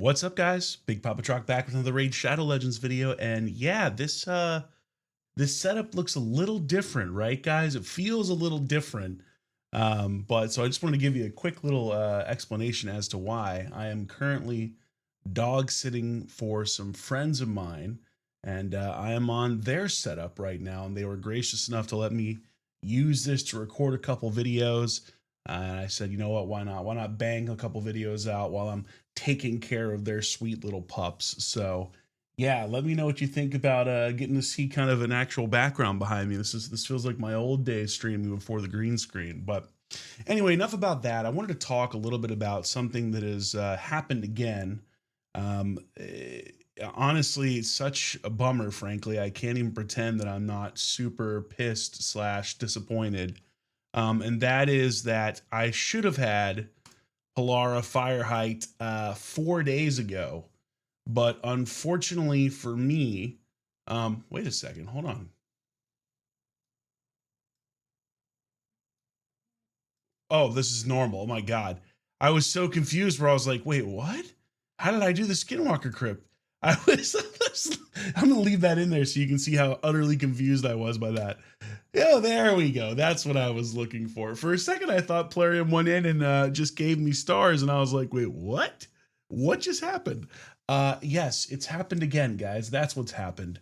What's up, guys? Big Papa Drock back with another RaidShadowLegends video, and yeah, this setup looks a little different, right, guys? It feels a little different, but so I just want to give you a quick little explanation as to why I am currently dog sitting for some friends of mine, and I am on their setup right now, and they were gracious enough to let me use this to record a couple videos. And I said, you know what? Why not? Why not bang a couple videos out while I'm taking care of their sweet little pups? So, yeah, let me know what you think about getting to see kind of an actual background behind me. This feels like my old days streaming before the green screen. But anyway, enough about that. I wanted to talk a little bit about something that has happened again. Honestly, it's such a bummer. Frankly, I can't even pretend that I'm not super pissed slash disappointed, and that is that I should have had Polara Fire Height 4 days ago, but unfortunately for me, wait a second, hold on. Oh, this is normal. Oh my god, I was so confused where I was like, wait, what? How did I do the Skinwalker crypt? I was, I'm gonna leave that in there so you can see how utterly confused I was by that. Yeah, there we go. That's what I was looking for. For a second, I thought Plarium went in and just gave me stars, and I was like, wait, what? What just happened? Yes, it's happened again, guys. That's what's happened.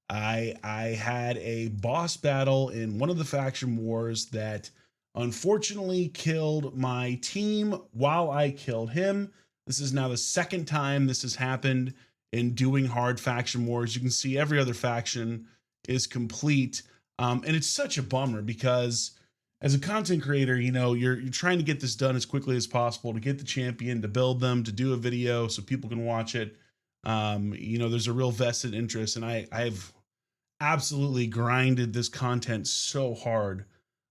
I had a boss battle in one of the faction wars that unfortunately killed my team while I killed him. This is now the second time this has happened in doing hard faction wars. You can see every other faction is complete. And it's such a bummer because as a content creator, you know, you're trying to get this done as quickly as possible to get the champion, to build them, to do a video so people can watch it. You know, there's a real vested interest, and I've absolutely grinded this content so hard.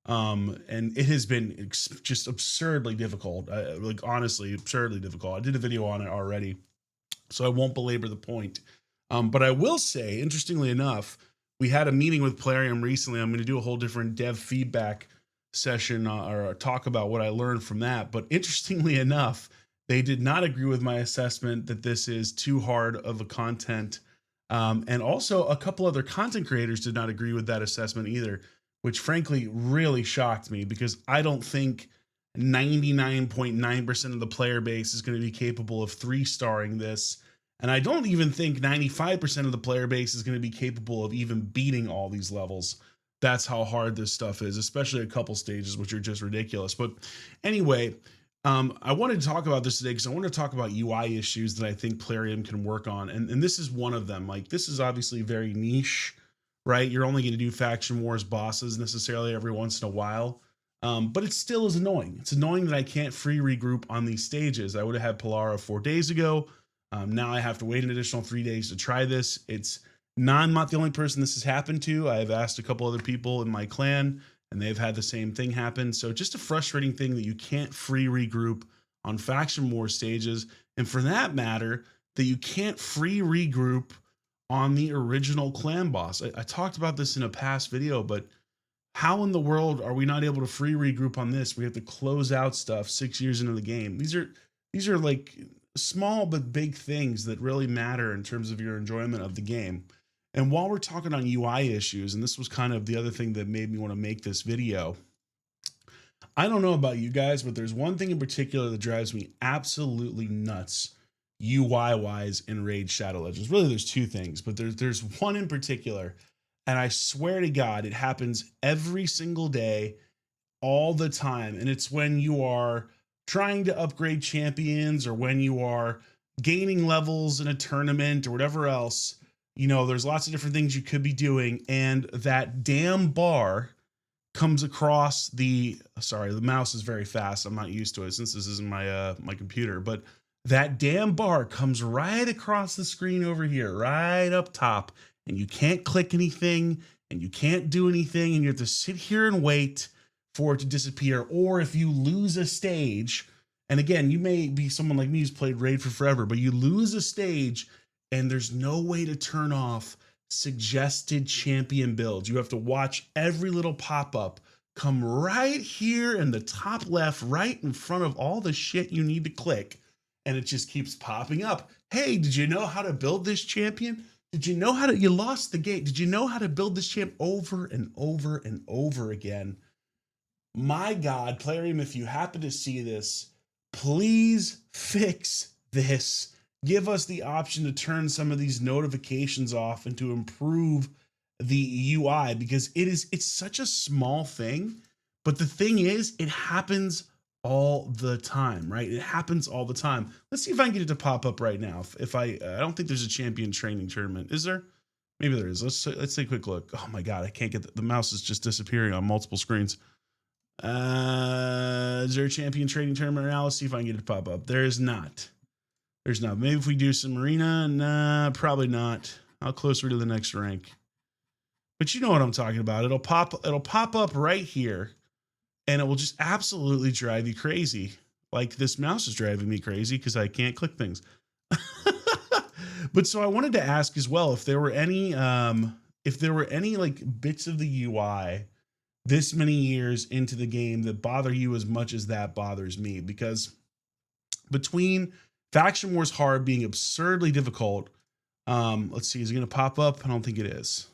And it has been just absurdly difficult. Like honestly, absurdly difficult. I did a video on it already, so I won't belabor the point. But I will say, interestingly enough, we had a meeting with Plarium recently. I'm going to do a whole different dev feedback session or talk about what I learned from that. But interestingly enough, they did not agree with my assessment that this is too hard of a content. And also, a couple other content creators did not agree with that assessment either, which frankly really shocked me because I don't think 99.9% of the player base is going to be capable of 3-starring this. And I don't even think 95% of the player base is going to be capable of even beating all these levels. That's how hard this stuff is, especially a couple stages, which are just ridiculous. But anyway, I wanted to talk about this today because I want to talk about UI issues that I think Plarium can work on. And this is one of them. Like, this is obviously very niche, right? You're only going to do faction wars bosses necessarily every once in a while. But it still is annoying. It's annoying that I can't free regroup on these stages. I would have had Polara 4 days ago. Now I have to wait an additional 3 days to try this. I'm not the only person this has happened to. I've asked a couple other people in my clan, and they've had the same thing happen. So just a frustrating thing that you can't free regroup on faction war stages. And for that matter, that you can't free regroup on the original clan boss. I talked about this in a past video, but how in the world are we not able to free regroup on this? We have to close out stuff 6 years into the game. These are like small but big things that really matter in terms of your enjoyment of the game. And while we're talking on UI issues, and this was kind of the other thing that made me want to make this video, I don't know about you guys, but there's one thing in particular that drives me absolutely nuts UI wise in RaidShadowLegends. Really, there's two things, but there's one in particular, and I swear to God, it happens every single day, all the time. And it's when you are trying to upgrade champions or when you are gaining levels in a tournament or whatever else. You know, there's lots of different things you could be doing, and that damn bar comes across the mouse is very fast. I'm not used to it since this isn't my my computer, but that damn bar comes right across the screen over here, right up top, and you can't click anything and you can't do anything, and you have to sit here and wait for it to disappear. Or if you lose a stage, and again, you may be someone like me who's played Raid for forever, but you lose a stage and there's no way to turn off suggested champion builds. You have to watch every little pop-up come right here in the top left, right in front of all the shit you need to click. and it just keeps popping up. Hey, did you know how to build this champion? Did you know how to, you lost the gate. Did you know how to build this champ over and over and over again? My God, Plarium, if you happen to see this, please fix this. Give us the option to turn some of these notifications off and to improve the UI, because it's such a small thing. But the thing is, it happens all the time, right? It happens all the time. Let's see if I can get it to pop up right now. If I don't think there's a champion training tournament. Is there? Maybe there is. Let's take a quick look. Oh my God, I can't get the mouse is just disappearing on multiple screens. Is there a champion training tournament right now? Let's see if I can get it to pop up. There is not. There's not. Maybe if we do some arena, nah, probably not. How closer to the next rank? But you know what I'm talking about. It'll pop up right here, and it will just absolutely drive you crazy. Like this mouse is driving me crazy because I can't click things. But so I wanted to ask as well if there were any like bits of the UI this many years into the game that bother you as much as that bothers me, because between Faction Wars Hard being absurdly difficult, let's see, is it going to pop up? I don't think it is.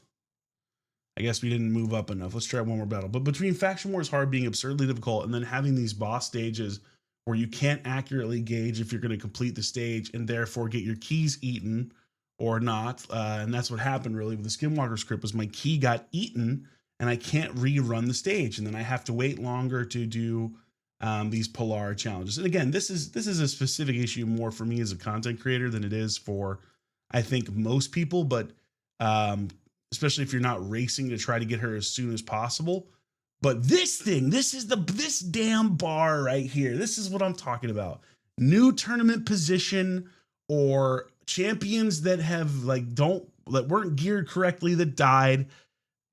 I guess we didn't move up enough. Let's try one more battle. But between Faction Wars Hard being absurdly difficult and then having these boss stages where you can't accurately gauge if you're going to complete the stage and therefore get your keys eaten or not, and that's what happened really with the Skinwalker script, was my key got eaten and I can't rerun the stage, and then I have to wait longer to do these Polara challenges. And again, this is a specific issue more for me as a content creator than it is for, I think, most people, but especially if you're not racing to try to get her as soon as possible. But this damn bar right here, this is what I'm talking about. New tournament position, or champions that have that weren't geared correctly, that died.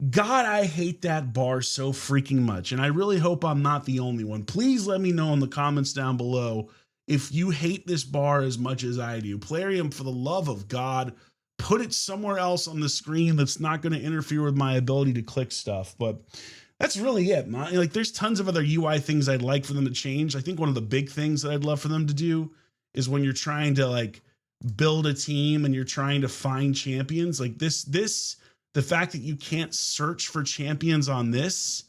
God, I hate that bar so freaking much. And I really hope I'm not the only one. Please let me know in the comments down below if you hate this bar as much as I do. Plarium, for the love of God, put it somewhere else on the screen that's not going to interfere with my ability to click stuff. But that's really it. Like, there's tons of other UI things I'd like for them to change. I think one of the big things that I'd love for them to do is when you're trying to like build a team and you're trying to find champions, like the fact that you can't search for champions on this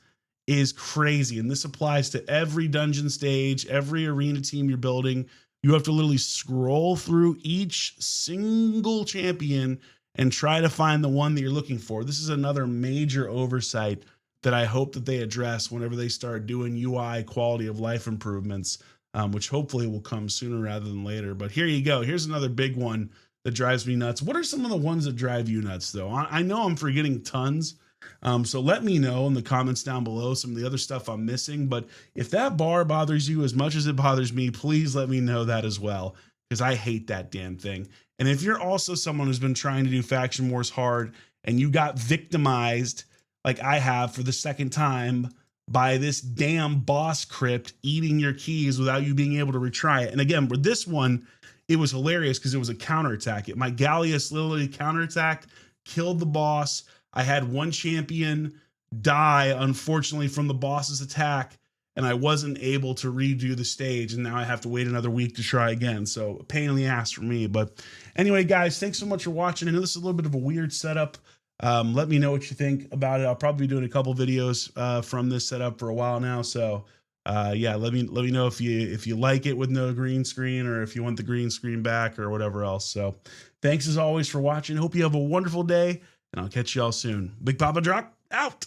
is crazy. And this applies to every dungeon stage, every arena team you're building. You have to literally scroll through each single champion and try to find the one that you're looking for. This is another major oversight that I hope that they address whenever they start doing UI quality of life improvements, which hopefully will come sooner rather than later. But here you go. Here's another big one that drives me nuts. What are some of the ones that drive you nuts, though? I know I'm forgetting tons. So let me know in the comments down below some of the other stuff I'm missing. But if that bar bothers you as much as it bothers me, please let me know that as well, because I hate that damn thing. And if you're also someone who's been trying to do Faction Wars Hard and you got victimized like I have for the second time by this damn boss crypt eating your keys without you being able to retry it. And again, with this one, it was hilarious because it was a counterattack. My Gallius literally counterattacked, killed the boss. I had one champion die, unfortunately, from the boss's attack, and I wasn't able to redo the stage, and now I have to wait another week to try again. So a pain in the ass for me. But anyway, guys, thanks so much for watching. I know this is a little bit of a weird setup. Let me know what you think about it. I'll probably be doing a couple videos from this setup for a while now. So yeah, let me know if you like it with no green screen, or if you want the green screen back, or whatever else. So thanks as always for watching. Hope you have a wonderful day, and I'll catch you all soon. Big Papa Drock out.